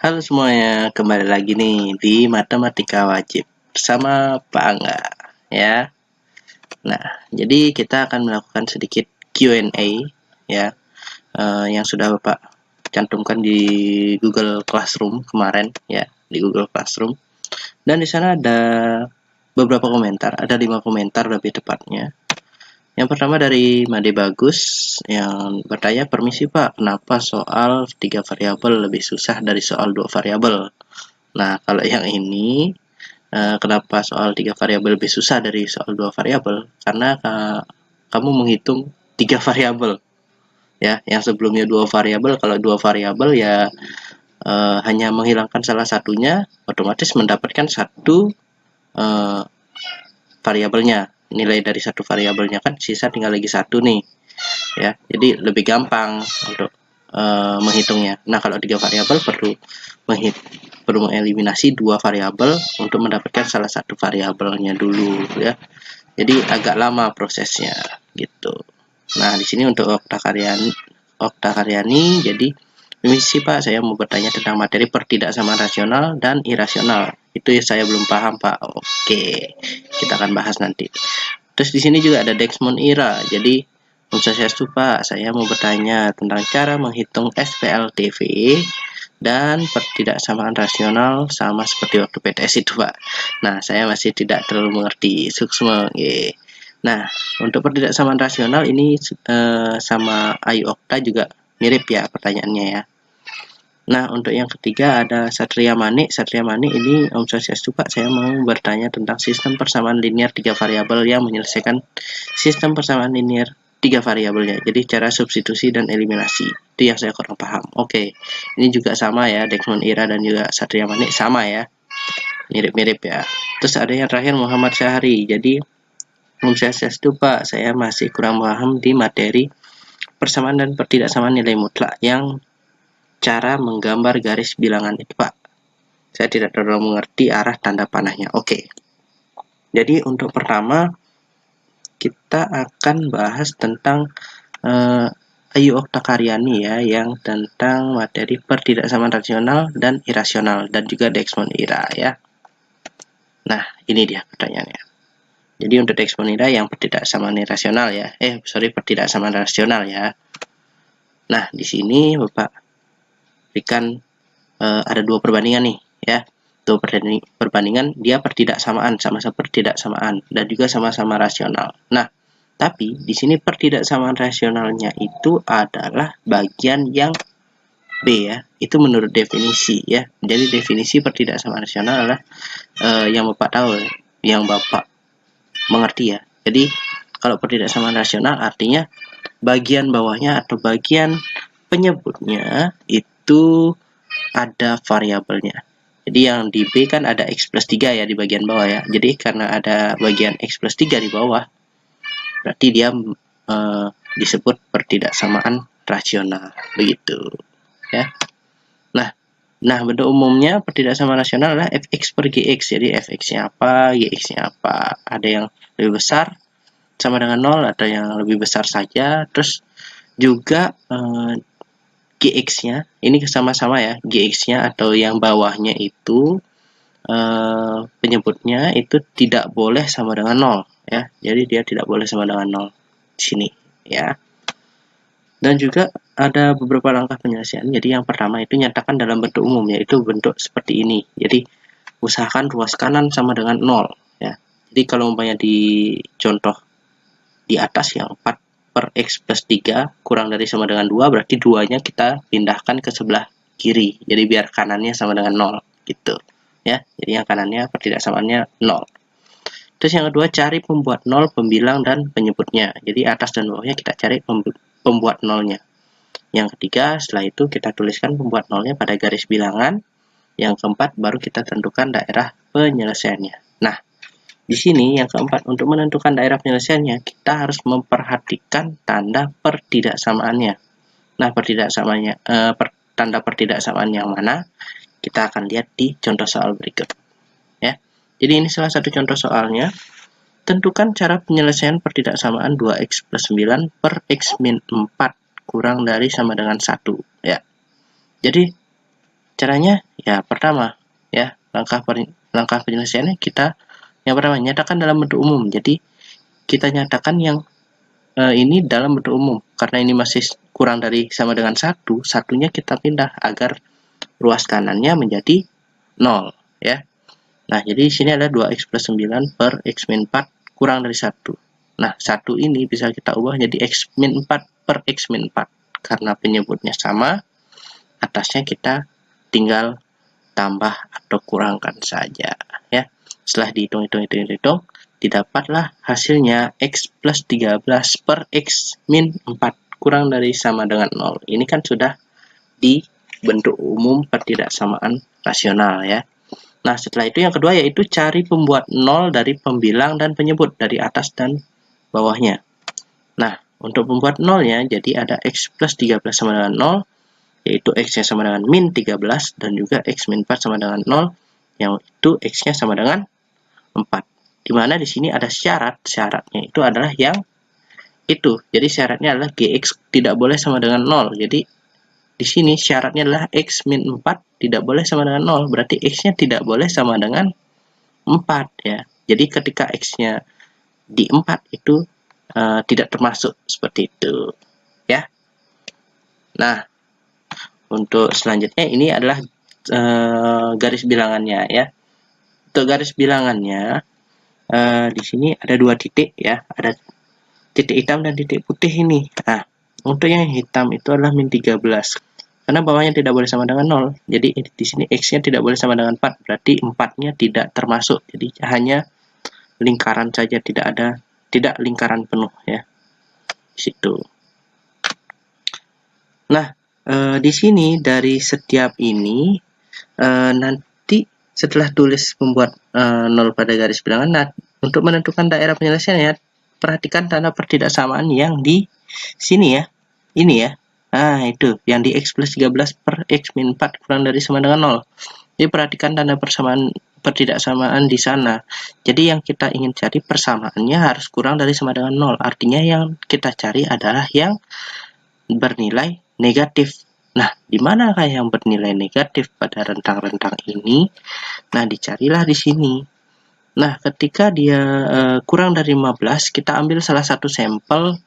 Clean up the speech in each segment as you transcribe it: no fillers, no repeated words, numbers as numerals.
Halo semuanya, kembali lagi nih di Matematika Wajib bersama Pak Angga ya. Nah, jadi kita akan melakukan sedikit Q&A ya, yang sudah Bapak cantumkan di Google Classroom kemarin ya, di Google Classroom. Dan di sana ada beberapa komentar, ada 5 komentar lebih tepatnya. Yang pertama dari Made Bagus yang bertanya, permisi Pak, kenapa soal 3 variabel lebih susah dari soal 2 variabel? Nah, kalau yang ini, kenapa soal 3 variabel lebih susah dari soal 2 variabel? Karena kamu menghitung 3 variabel ya, yang sebelumnya 2 variabel. Kalau 2 variabel ya hanya menghilangkan salah satunya, otomatis mendapatkan satu variabelnya. Nilai dari satu variabelnya kan sisa tinggal lagi satu nih ya. Jadi lebih gampang untuk menghitungnya. Nah, kalau 3 variabel perlu mengeliminasi 2 variabel untuk mendapatkan salah satu variabelnya dulu ya. Jadi agak lama prosesnya gitu. Nah, di sini untuk Okta Karyani, jadi permisi Pak, saya mau bertanya tentang materi pertidaksamaan rasional dan irasional. Itu ya saya belum paham Pak. Oke, kita akan bahas nanti. Terus di sini juga ada Dexmon Ira. Jadi Om Swastiastu Pak, saya mau bertanya tentang cara menghitung SPLTV dan pertidaksamaan rasional sama seperti waktu PTS itu Pak. Nah, saya masih tidak terlalu mengerti suksma. Nah, untuk pertidaksamaan rasional ini sama Ayu Okta juga mirip ya pertanyaannya ya. Nah, untuk yang ketiga ada Satria Manik. Satria Manik ini Om Swastiastu Pak, saya mau bertanya tentang sistem persamaan linear 3 variabel yang menyelesaikan sistem persamaan linear 3 variabelnya. Jadi cara substitusi dan eliminasi. Itu yang saya kurang paham. Oke. Ini juga sama ya, Dexmon Ira dan juga Satria Manik sama ya. Mirip-mirip ya. Terus ada yang terakhir Muhammad Syahri. Jadi Om Swastiastu Pak, saya masih kurang paham di materi persamaan dan pertidaksamaan nilai mutlak yang cara menggambar garis bilangan itu Pak. Saya tidak terlalu mengerti arah tanda panahnya. Oke. Jadi untuk pertama kita akan bahas tentang Ayu Okta Karyani ya, yang tentang materi pertidaksamaan rasional dan irasional dan juga Dexmon Ira ya. Nah, ini dia pertanyaannya. Jadi untuk Dexmon Ira yang pertidaksamaan rasional ya. Pertidaksamaan rasional ya. Nah, di sini Bapak berikan ada 2 perbandingan nih ya. 2 perbandingan dia pertidaksamaan, sama-sama pertidaksamaan dan juga sama-sama rasional. Nah, tapi di sini pertidaksamaan rasionalnya itu adalah bagian yang B ya. Itu menurut definisi ya. Jadi definisi pertidaksamaan rasional adalah yang Bapak tahu, yang Bapak mengerti ya. Jadi kalau pertidaksamaan rasional artinya bagian bawahnya atau bagian penyebutnya itu ada variabelnya. Jadi yang di B kan ada X plus 3 ya di bagian bawah ya. Jadi karena ada bagian X plus 3 di bawah, berarti dia disebut pertidaksamaan rasional. Begitu ya. Nah, bentuk umumnya pertidaksamaan rasional adalah fx per gx. Jadi fx-nya apa, gx-nya apa. Ada yang lebih besar sama dengan 0, ada yang lebih besar saja. Terus juga gx-nya ini sama-sama ya, gx-nya atau yang bawahnya itu penyebutnya itu tidak boleh sama dengan 0 ya. Jadi dia tidak boleh sama dengan 0 di sini ya. Dan juga ada beberapa langkah penyelesaian. Jadi yang pertama itu nyatakan dalam bentuk umum, yaitu bentuk seperti ini. Jadi usahakan ruas kanan sama dengan 0 ya. Jadi kalau umpamanya di contoh di atas yang 4 per X plus 3 kurang dari sama dengan 2, berarti 2-nya kita pindahkan ke sebelah kiri. Jadi biar kanannya sama dengan 0 gitu ya. Jadi yang kanannya pertidaksamaannya 0. Terus yang kedua, cari pembuat 0, pembilang dan penyebutnya. Jadi atas dan bawahnya kita cari pembuat 0-nya. Yang ketiga, setelah itu kita tuliskan pembuat 0-nya pada garis bilangan. Yang keempat, baru kita tentukan daerah penyelesaiannya. Nah, di sini yang keempat, untuk menentukan daerah penyelesaiannya, kita harus memperhatikan tanda pertidaksamaannya. Nah, tanda pertidaksamaan yang mana? Kita akan lihat di contoh soal berikut. Ya. Jadi ini salah satu contoh soalnya. Tentukan cara penyelesaian pertidaksamaan 2x plus 9 per x min 4 kurang dari sama dengan 1 ya. Jadi Caranya ya pertama ya, langkah penyelesaiannya kita yang pertama nyatakan dalam bentuk umum. Jadi kita nyatakan yang ini dalam bentuk umum. Karena ini masih kurang dari sama dengan 1, satunya kita pindah agar ruas kanannya menjadi 0 ya. Nah, jadi di sini ada 2x plus 9 per x min 4 kurang dari 1. Nah, 1 ini bisa kita ubah jadi x min 4 per x min 4. Karena penyebutnya sama, atasnya kita tinggal tambah atau kurangkan saja ya. Setelah dihitung, didapatlah hasilnya x plus 13 per x min 4 kurang dari sama dengan 0. Ini kan sudah di bentuk umum pertidaksamaan rasional ya. Nah, setelah itu yang kedua yaitu cari pembuat 0 dari pembilang dan penyebut dari atas dan bawahnya. Nah, untuk pembuat 0-nya jadi ada x plus 13 sama dengan 0, yaitu x-nya sama dengan min 13 dan juga x min 4 sama dengan 0, yang itu x-nya sama dengan 4. Dimana di sini ada syaratnya itu adalah yang itu. Jadi syaratnya adalah gx tidak boleh sama dengan 0. Jadi di sini syaratnya adalah x min 4 tidak boleh sama dengan 0. Berarti x-nya tidak boleh sama dengan 4 ya. Jadi ketika x-nya di 4 itu tidak termasuk seperti itu ya. Nah, untuk selanjutnya ini adalah garis bilangannya ya. Untuk garis bilangannya di sini ada 2 titik ya, ada titik hitam dan titik putih ini. Nah, untuk yang hitam itu adalah min 13. Karena bawahnya tidak boleh sama dengan 0. Jadi di sini x-nya tidak boleh sama dengan 4, berarti 4-nya tidak termasuk. Jadi hanya lingkaran saja, tidak lingkaran penuh ya. Di situ. Nah, di sini dari setiap ini nanti setelah tulis membuat 0 pada garis bilangan, nah untuk menentukan daerah penyelesaiannya perhatikan tanda pertidaksamaan yang di sini ya. Ini ya. Nah, itu yang di x plus 13 per x min 4 kurang dari sama dengan 0. Jadi perhatikan tanda pertidaksamaan di sana. Jadi yang kita ingin cari persamaannya harus kurang dari sama dengan 0. Artinya yang kita cari adalah yang bernilai negatif. Nah, di manakah yang bernilai negatif pada rentang-rentang ini? Nah, dicarilah di sini. Nah, ketika dia kurang dari 15, kita ambil salah satu sampel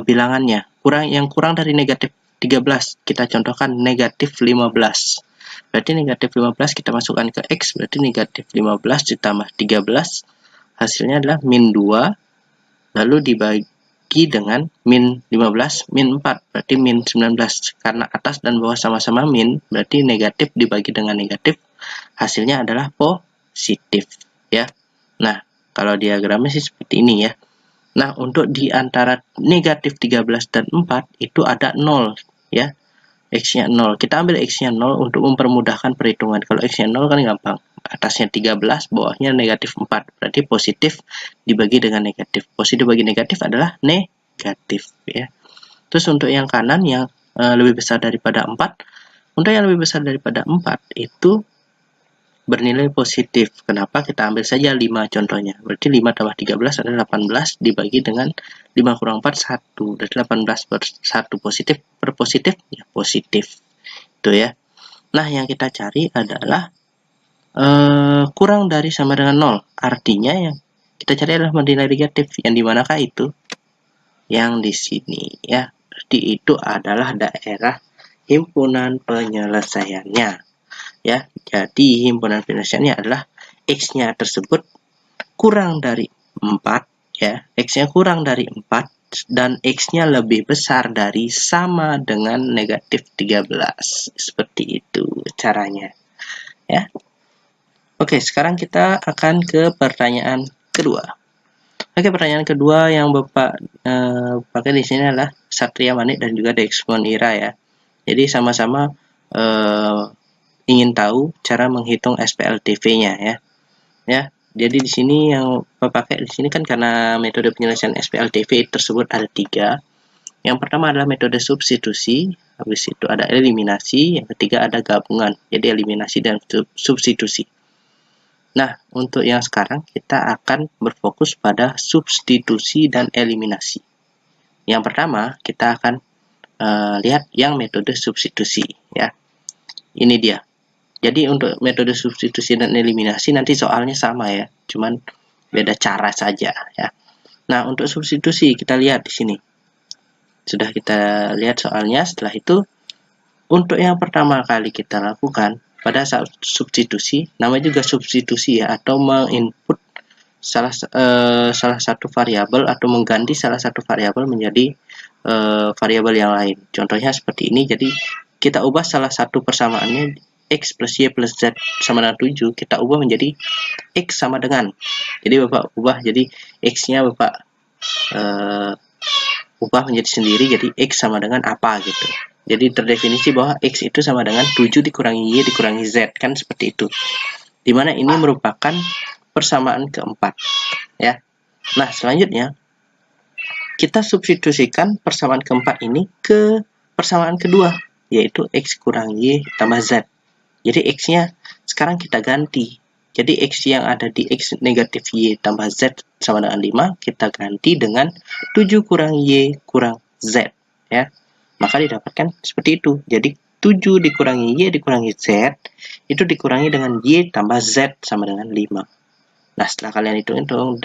bilangannya. Yang kurang dari negatif 13, kita contohkan negatif 15. Berarti negatif 15 kita masukkan ke X, berarti negatif 15 ditambah 13, hasilnya adalah min 2, lalu dibagi dengan min 15, min 4, berarti min 19. Karena atas dan bawah sama-sama min, berarti negatif dibagi dengan negatif, hasilnya adalah positif ya. Nah, kalau diagramnya sih seperti ini ya. Nah, untuk di antara negatif 13 dan 4 itu ada 0 ya. X-nya 0. Kita ambil X-nya 0 untuk mempermudahkan perhitungan. Kalau X-nya 0 kan gampang. Atasnya 13, bawahnya negatif 4. Berarti positif dibagi dengan negatif. Positif bagi negatif adalah negatif ya. Terus untuk yang kanan yang lebih besar daripada 4. Untuk yang lebih besar daripada 4 itu bernilai positif. Kenapa? Kita ambil saja 5 contohnya. Berarti 5 tambah 13 adalah 18 dibagi dengan 5 kurang 4, 1. Berarti 18 per 1 positif per positif, ya positif. Itu ya. Nah, yang kita cari adalah kurang dari sama dengan 0. Artinya yang kita cari adalah bernilai negatif. Yang dimanakah itu? Yang di sini ya. Berarti itu adalah daerah himpunan penyelesaiannya. Ya, jadi himpunan penyelesaiannya adalah X-nya tersebut kurang dari 4 ya, X-nya kurang dari 4 dan X-nya lebih besar dari sama dengan negatif 13. Seperti itu caranya ya. Oke, sekarang kita akan ke pertanyaan kedua. Oke, pertanyaan kedua yang Bapak pakai di sini adalah Satria Manik dan juga Dexmon Ira ya. Jadi sama-sama ingin tahu cara menghitung SPLTV-nya ya. Ya, jadi di sini yang pakai di sini kan karena metode penyelesaian SPLTV tersebut ada 3. Yang pertama adalah metode substitusi, habis itu ada eliminasi, yang ketiga ada gabungan. Jadi eliminasi dan substitusi. Nah, untuk yang sekarang kita akan berfokus pada substitusi dan eliminasi. Yang pertama kita akan lihat yang metode substitusi ya. Ini dia. Jadi untuk metode substitusi dan eliminasi nanti soalnya sama ya, cuman beda cara saja ya. Nah, untuk substitusi kita lihat di sini. Sudah kita lihat soalnya. Setelah itu untuk yang pertama kali kita lakukan pada saat substitusi, namanya juga substitusi ya, atau menginput salah satu variabel atau mengganti salah satu variabel menjadi variabel yang lain. Contohnya seperti ini. Jadi kita ubah salah satu persamaannya X plus Y plus Z sama dengan 7, kita ubah menjadi X sama dengan, jadi Bapak ubah jadi X-nya Bapak ubah menjadi sendiri, jadi X sama dengan apa gitu. Jadi terdefinisi bahwa X itu sama dengan 7 dikurangi Y dikurangi Z, kan seperti itu. Dimana ini merupakan persamaan keempat ya. Nah, selanjutnya kita substitusikan persamaan keempat ini ke persamaan kedua, yaitu X kurang Y tambah Z. Jadi X-nya sekarang kita ganti. Jadi X yang ada di X negatif Y tambah Z sama dengan 5, kita ganti dengan 7 kurang Y kurang Z. Ya. Maka didapatkan seperti itu. Jadi 7 dikurangi Y dikurangi Z, itu dikurangi dengan Y tambah Z sama dengan 5. Nah, setelah kalian hitung-hitung,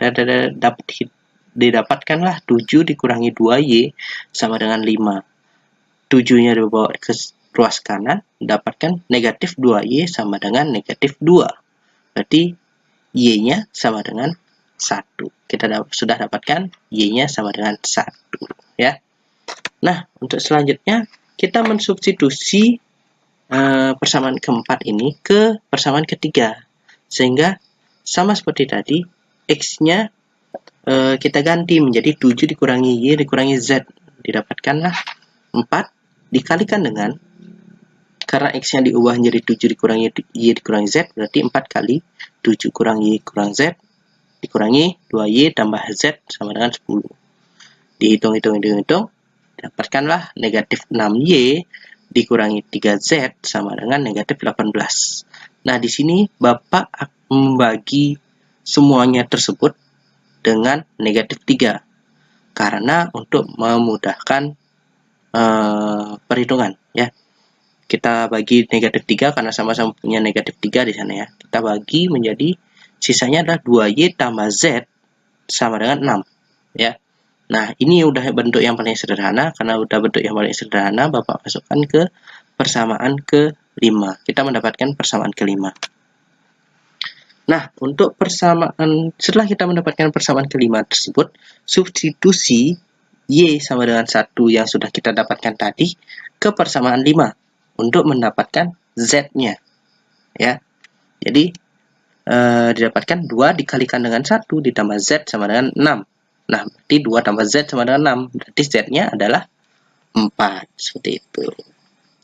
didapatkanlah 7 dikurangi 2Y sama dengan 5. 7-nya dibawa ke ruas kanan, dapatkan negatif 2Y sama dengan negatif 2. Berarti Y-nya sama dengan 1. Kita sudah dapatkan Y-nya sama dengan 1. Ya. Nah, untuk selanjutnya, kita mensubstitusi persamaan keempat ini ke persamaan ketiga. Sehingga, sama seperti tadi, X-nya kita ganti menjadi 7 dikurangi Y dikurangi Z. Didapatkanlah 4 dikalikan dengan, karena X-nya diubah menjadi 7 dikurangi Y dikurangi Z, berarti 4 kali 7 kurang Y kurang Z dikurangi 2Y tambah Z sama dengan 10. Dihitung-hitung, dapatkanlah negatif 6Y dikurangi 3Z sama dengan negatif 18. Nah, di sini Bapak membagi semuanya tersebut dengan negatif 3. Karena untuk memudahkan perhitungan ya. Kita bagi negatif 3 karena sama-sama punya negatif 3 di sana ya. Kita bagi menjadi sisanya adalah 2Y tambah Z sama dengan 6 ya. Nah, ini udah bentuk yang paling sederhana. Karena udah bentuk yang paling sederhana, Bapak masukkan ke persamaan ke-5. Kita mendapatkan persamaan ke-5. Nah, untuk persamaan, setelah kita mendapatkan persamaan ke-5 tersebut, substitusi Y sama dengan 1 yang sudah kita dapatkan tadi ke persamaan 5 untuk mendapatkan Z-nya. Ya. Jadi, didapatkan 2 dikalikan dengan 1 ditambah Z sama dengan 6. Nah, berarti 2 tambah Z sama dengan 6. Berarti Z-nya adalah 4. Seperti itu.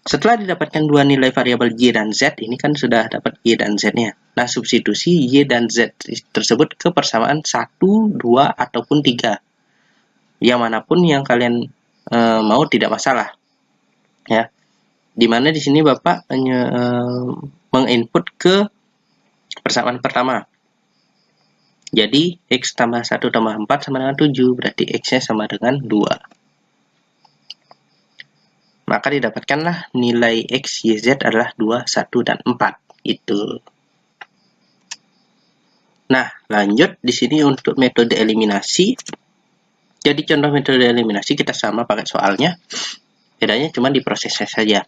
Setelah didapatkan dua nilai variabel Y dan Z, ini kan sudah dapat Y dan Z-nya. Nah, substitusi Y dan Z tersebut ke persamaan 1, 2, ataupun 3. Yang manapun yang kalian mau tidak masalah. Ya. Dimana di sini Bapak menginput ke persamaan pertama. Jadi, X tambah 1 tambah 4 sama dengan 7. Berarti X-nya sama dengan 2. Maka didapatkanlah nilai X, Y, Z adalah 2, 1, dan 4. Itu. Nah, lanjut di sini untuk metode eliminasi. Jadi, contoh metode eliminasi kita sama pakai soalnya. Bedanya cuma di prosesnya saja.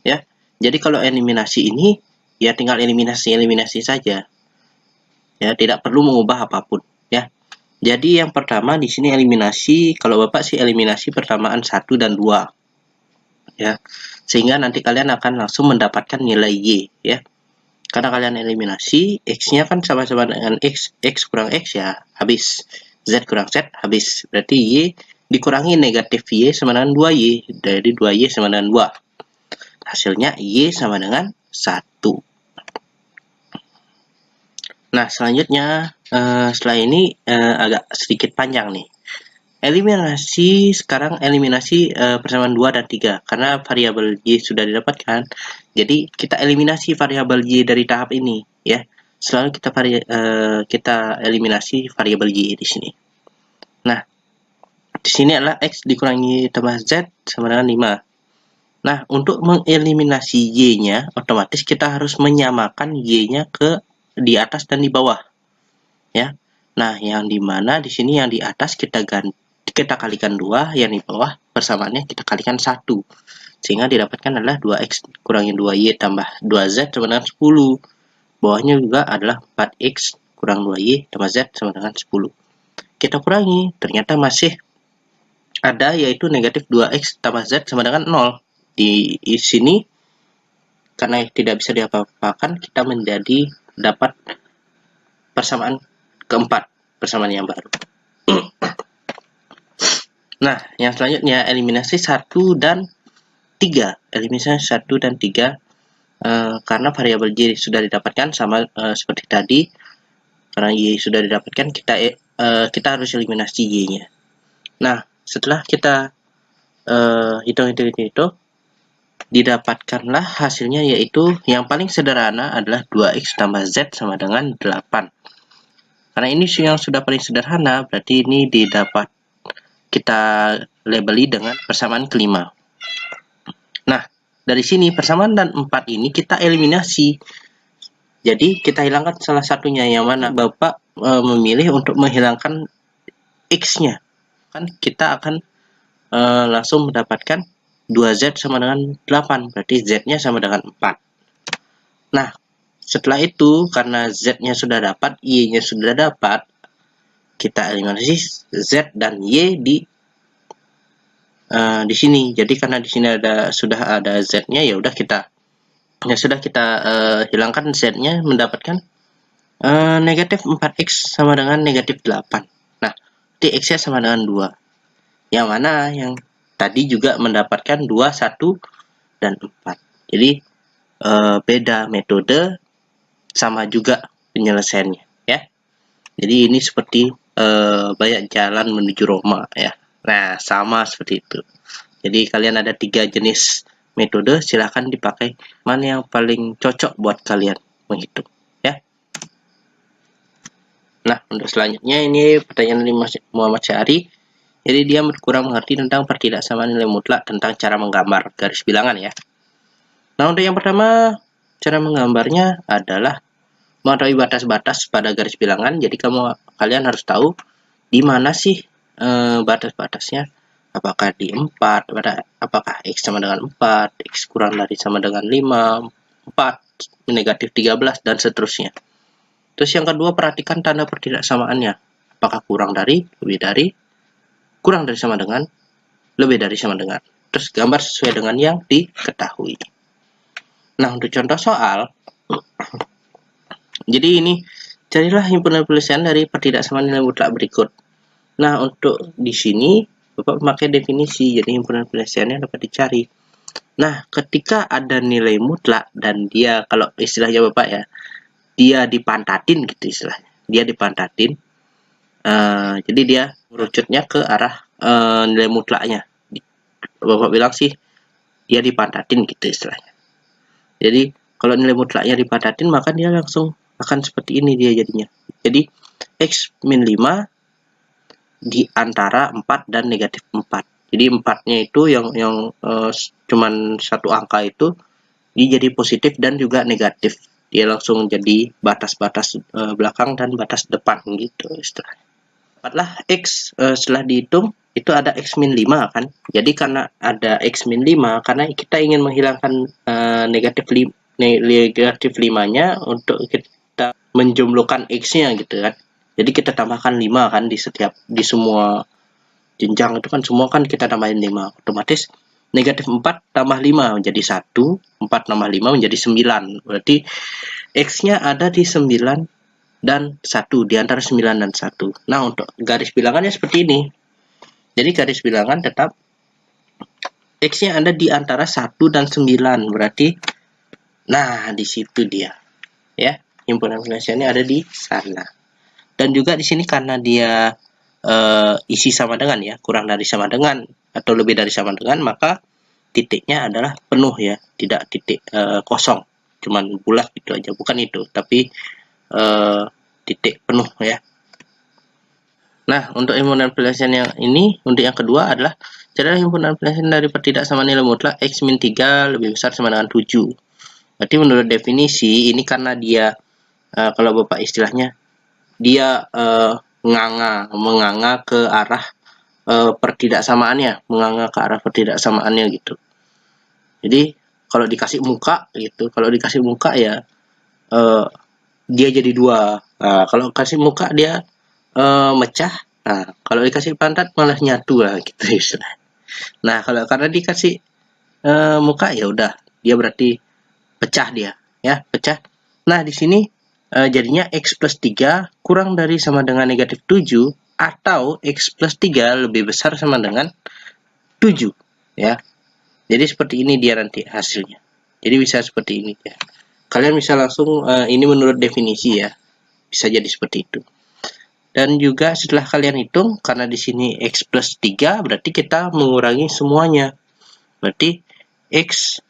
Ya. Jadi, kalau eliminasi ini, ya tinggal eliminasi saja. Ya, tidak perlu mengubah apapun ya. Jadi yang pertama di sini eliminasi, kalau Bapak sih eliminasi persamaan 1 dan 2 ya. Sehingga nanti kalian akan langsung mendapatkan nilai Y ya. Karena kalian eliminasi, X-nya kan sama-sama dengan X kurang X ya, habis. Z kurang Z habis. Berarti Y dikurangi negatif Y sama dengan 2Y. Jadi 2Y sama dengan 2. Hasilnya Y sama dengan 1. Nah, selanjutnya setelah ini agak sedikit panjang nih. Eliminasi, sekarang eliminasi persamaan 2 dan 3. Karena variabel Y sudah didapatkan. Jadi, kita eliminasi variabel Y dari tahap ini. Ya. Selalu kita eliminasi variabel Y di sini. Nah, di sini adalah X dikurangi tambah Z sama dengan 5. Nah, untuk mengeliminasi Y-nya, otomatis kita harus menyamakan Y-nya ke di atas dan di bawah. Ya. Nah, yang dimana di sini yang di atas kita kalikan 2, yang di bawah persamaannya kita kalikan 1. Sehingga didapatkan adalah 2x kurangi 2y tambah 2z sama dengan 10. Bawahnya juga adalah 4x kurang 2y tambah z sama dengan 10. Kita kurangi, ternyata masih ada, yaitu negatif 2x tambah z sama dengan 0. Di sini, karena tidak bisa diapa-apakan, kita menjadi dapat persamaan keempat, persamaan yang baru. Nah, yang selanjutnya eliminasi 1 dan 3. Eliminasi 1 dan 3 karena variabel Y sudah didapatkan sama seperti tadi. Karena Y sudah didapatkan, kita harus eliminasi Y-nya. Nah, setelah kita hitung, didapatkanlah hasilnya, yaitu yang paling sederhana adalah 2x tambah z sama dengan 8. Karena ini yang sudah paling sederhana, berarti ini kita labeli dengan persamaan kelima. Nah, dari sini persamaan dan 4 ini kita eliminasi. Jadi kita hilangkan salah satunya, yang mana Bapak memilih untuk menghilangkan x-nya. Kan kita akan langsung mendapatkan 2z sama dengan 8, berarti z-nya sama dengan 4. Nah, setelah itu, karena z-nya sudah dapat, y-nya sudah dapat, kita eliminasi z dan y di sini. Jadi karena di sini sudah ada z-nya, ya udah kita hilangkan z-nya, mendapatkan negatif 4x sama dengan negatif 8. Nah, x-nya sama dengan 2. Yang mana yang tadi juga mendapatkan 2, 1, dan 4. Jadi beda metode, sama juga penyelesaiannya, ya. Jadi ini seperti banyak jalan menuju Roma, ya. Nah, sama seperti itu. Jadi kalian ada 3 jenis metode, silahkan dipakai mana yang paling cocok buat kalian menghitung, ya. Nah, untuk selanjutnya ini pertanyaan dari Muhammad Syahri. Jadi dia kurang mengerti tentang pertidaksamaan nilai mutlak tentang cara menggambar garis bilangan, ya. Nah, untuk yang pertama, cara menggambarnya adalah mengetahui batas-batas pada garis bilangan. Jadi kalian harus tahu di mana sih batas-batasnya. Apakah di 4, apakah x sama dengan 4, x kurang dari sama dengan 5, 4, negatif 13, dan seterusnya. Terus yang kedua, perhatikan tanda pertidaksamaannya. Apakah kurang dari, lebih dari, kurang dari sama dengan, lebih dari sama dengan. Terus gambar sesuai dengan yang diketahui. Nah, untuk contoh soal, jadi ini, carilah himpunan penyelesaian dari pertidaksamaan nilai mutlak berikut. Nah, untuk di sini, Bapak memakai definisi, jadi himpunan penyelesaiannya dapat dicari. Nah, ketika ada nilai mutlak, dan dia, kalau istilahnya Bapak ya, dia dipantatin gitu istilahnya. Dia dipantatin, jadi dia merucutnya ke arah nilai mutlaknya. Bapak bilang sih, dia dipantatin gitu istilahnya. Jadi kalau nilai mutlaknya dipatatin, maka dia langsung akan seperti ini dia jadinya. Jadi x min 5 di antara 4 dan negatif 4. Jadi 4-nya itu yang cuman satu angka itu, dia jadi positif dan juga negatif. Dia langsung jadi batas-batas belakang dan batas depan gitu istilahnya. Dapatlah x setelah dihitung itu ada x min 5 kan. Jadi karena ada x min 5, karena kita ingin menghilangkan negatif 5-nya untuk kita menjumlahkan x-nya gitu kan. Jadi kita tambahkan 5 kan di semua jenjang itu kan, semua kan kita tambahin 5. Otomatis negatif 4 tambah 5 menjadi 1, 4 tambah 5 menjadi 9. Berarti x-nya ada di 9 dan 1, di antara 9 dan 1. Nah, untuk garis bilangannya seperti ini. Jadi garis bilangan tetap x-nya ada di antara 1 dan 9. Berarti, nah, di situ dia. Ya, himpunan penyelesaiannya ada di sana. Dan juga di sini karena dia isi sama dengan ya, kurang dari sama dengan atau lebih dari sama dengan, maka titiknya adalah penuh ya, tidak titik kosong. Cuman bulat gitu aja, bukan itu, tapi titik penuh ya. Nah, untuk himpunan penyelesaian yang ini, untuk yang kedua adalah Carilah himpunan penjelasan dari pertidaksamaan nilai mutlak X min 3 lebih besar sama dengan 7. Berarti menurut definisi ini karena dia kalau Bapak istilahnya dia menganga ke arah pertidaksamaannya, menganga ke arah pertidaksamaannya gitu. Jadi kalau dikasih muka gitu, kalau dikasih muka ya dia jadi 2. Nah, kalau kasih muka dia mecah. Nah, kalau dikasih pantat malah nyatu lah gitu istilah. Nah, kalau karena dikasih muka ya udah dia berarti pecah dia, ya, pecah. Nah, di sini jadinya X plus 3 kurang dari sama dengan negatif 7 atau X plus 3 lebih besar sama dengan 7, ya. Jadi seperti ini dia nanti hasilnya. Jadi bisa seperti ini ya. Kalian bisa langsung ini menurut definisi ya. Bisa jadi seperti itu. Dan juga setelah kalian hitung, karena di sini X plus 3 berarti kita mengurangi semuanya. Berarti X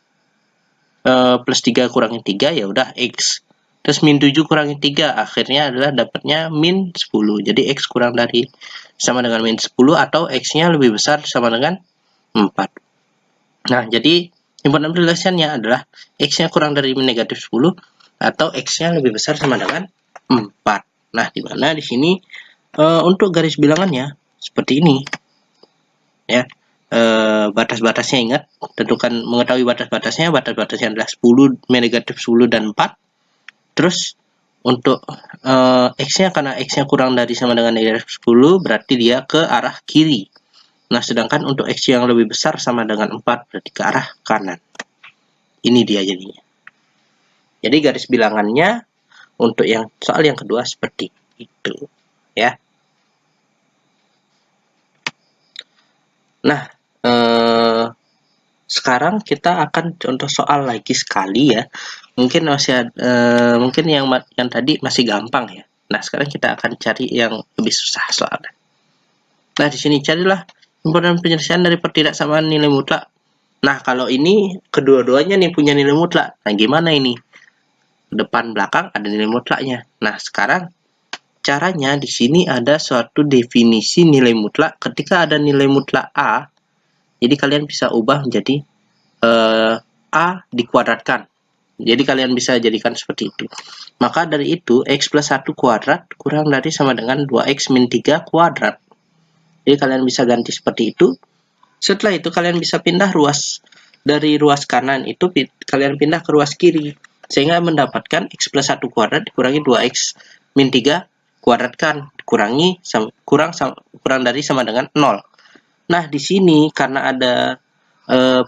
plus 3 kurangi 3 ya udah X. Terus min 7 kurangi 3 akhirnya adalah dapatnya min 10. Jadi X kurang dari sama dengan min 10 atau X-nya lebih besar sama dengan 4. Nah, jadi himpunan penjelasannya adalah X-nya kurang dari min negatif 10 atau X-nya lebih besar sama dengan 4. Nah, di mana di sini untuk garis bilangannya seperti ini. Ya. Batas-batasnya ingat, tentukan mengetahui batas-batasnya. Batas-batasnya adalah 10, min negatif 10 dan 4. Terus untuk X-nya karena X-nya kurang dari sama dengan negatif 10 berarti dia ke arah kiri. Nah, sedangkan untuk X yang lebih besar sama dengan 4 berarti ke arah kanan. Ini dia jadinya. Jadi garis bilangannya untuk yang soal yang kedua seperti itu, ya. Nah, sekarang kita akan contoh soal lagi sekali ya. Mungkin masih mungkin yang tadi masih gampang ya. Nah, sekarang kita akan cari yang lebih susah soalnya. Nah, di sini carilah himpunan penyelesaian dari pertidaksamaan nilai mutlak. Nah, kalau ini kedua-duanya nih punya nilai mutlak. Nah, gimana ini? Depan belakang ada nilai mutlaknya. Nah, sekarang caranya di sini ada suatu definisi nilai mutlak. Ketika ada nilai mutlak A, jadi kalian bisa ubah menjadi A dikuadratkan. Jadi kalian bisa jadikan seperti itu. Maka dari itu, X plus 1 kuadrat kurang dari sama dengan 2X min 3 kuadrat. Jadi kalian bisa ganti seperti itu. Setelah itu kalian bisa pindah ruas. Dari ruas kanan itu kalian pindah ke ruas kiri. Sehingga mendapatkan X plus 1 kuadrat dikurangi 2X min 3 kuadratkan. Kurang dari sama dengan 0. Nah, di sini karena ada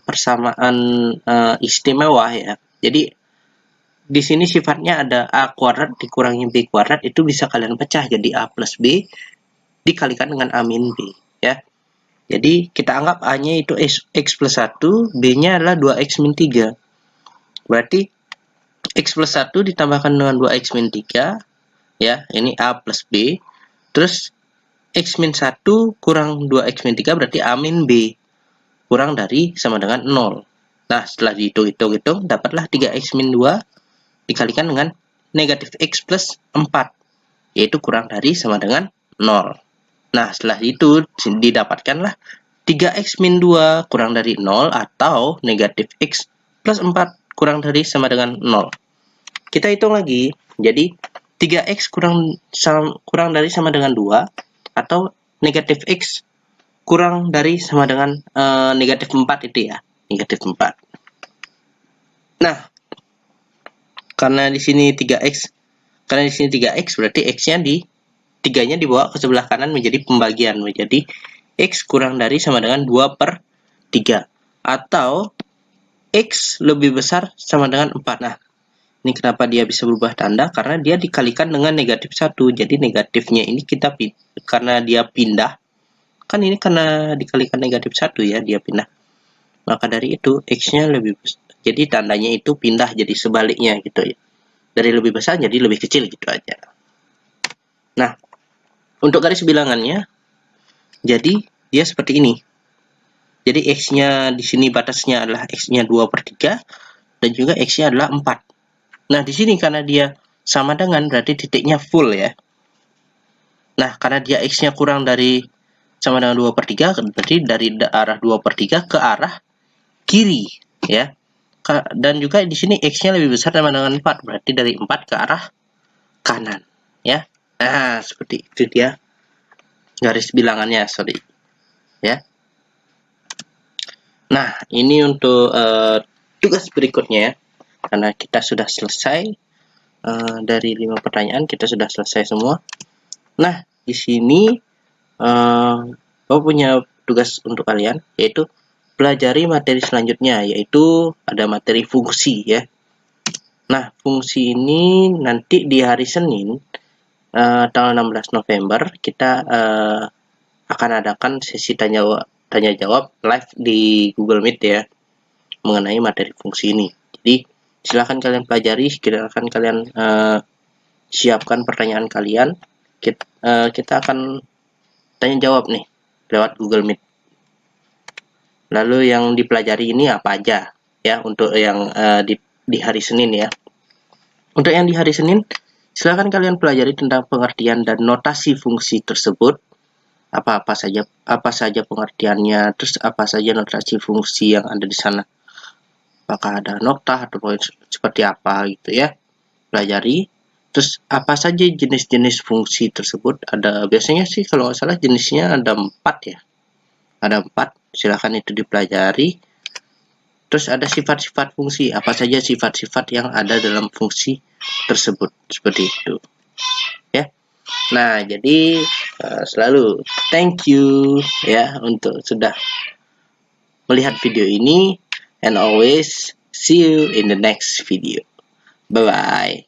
persamaan istimewa ya. Jadi di sini sifatnya ada A kuadrat dikurangi B kuadrat, itu bisa kalian pecah jadi A plus B dikalikan dengan A min B ya. Jadi kita anggap A-nya itu X plus 1, B-nya adalah 2X min 3. Berarti X plus 1 ditambahkan dengan 2X min 3 ya, ini A plus B. Terus X min 1 kurang 2X min 3 berarti A min B kurang dari sama dengan 0. Nah, setelah dihitung-hitung dapatlah 3X min 2 dikalikan dengan negatif X plus 4, yaitu kurang dari sama dengan 0. Nah, setelah itu didapatkanlah 3X min 2 kurang dari 0 atau negatif X plus 4 kurang dari sama dengan 0. Kita hitung lagi, jadi 3X kurang dari sama dengan 2 atau negatif X kurang dari sama dengan negatif 4 itu ya, negatif 4. Nah, karena di sini 3X berarti X-nya 3-nya dibawa ke sebelah kanan menjadi pembagian, menjadi X kurang dari sama dengan 2/3 atau X lebih besar sama dengan 4. Nah, ini kenapa dia bisa berubah tanda? Karena dia dikalikan dengan negatif 1. Jadi negatifnya ini karena dia pindah. Kan ini karena dikalikan negatif 1 ya, dia pindah. Maka dari itu X-nya lebih besar. Jadi tandanya itu pindah jadi sebaliknya gitu ya. Dari lebih besar jadi lebih kecil gitu aja. Nah, untuk garis bilangannya, jadi dia seperti ini. Jadi X-nya di sini batasnya adalah X-nya 2/3 dan juga X-nya adalah 4. Nah, di sini karena dia sama dengan berarti titiknya full ya. Nah, karena dia X-nya kurang dari sama dengan 2/3, berarti dari arah 2/3 ke arah kiri, ya. Dan juga di sini X-nya lebih besar sama dengan 4, berarti dari 4 ke arah kanan, ya. Nah, seperti itu dia garis bilangannya, sorry, ya. Nah, ini untuk tugas berikutnya, ya. Karena kita sudah selesai dari 5 pertanyaan, kita sudah selesai semua. Nah, di sini Bapak punya tugas untuk kalian, yaitu pelajari materi selanjutnya, yaitu ada materi fungsi, ya. Nah, fungsi ini nanti di hari Senin, tanggal 16 November, kita akan adakan sesi tanya jawab live di Google Meet, ya, mengenai materi fungsi ini. Jadi, silahkan kalian pelajari, silahkan kalian siapkan pertanyaan kalian. Kita akan tanya jawab nih lewat Google Meet. Lalu yang dipelajari ini apa aja, ya, untuk yang di hari Senin, ya. Untuk yang di hari Senin, silakan kalian pelajari tentang pengertian dan notasi fungsi tersebut. Apa saja pengertiannya, terus apa saja notasi fungsi yang ada di sana. Apakah ada nokta atau poin seperti apa gitu, ya. Pelajari. Terus apa saja jenis-jenis fungsi tersebut? Ada biasanya sih kalau nggak salah jenisnya ada 4, ya. Ada 4, silahkan itu dipelajari. Terus ada sifat-sifat fungsi, apa saja sifat-sifat yang ada dalam fungsi tersebut, seperti itu, ya. Nah, jadi selalu thank you, ya, untuk sudah melihat video ini, and always see you in the next video. Bye bye.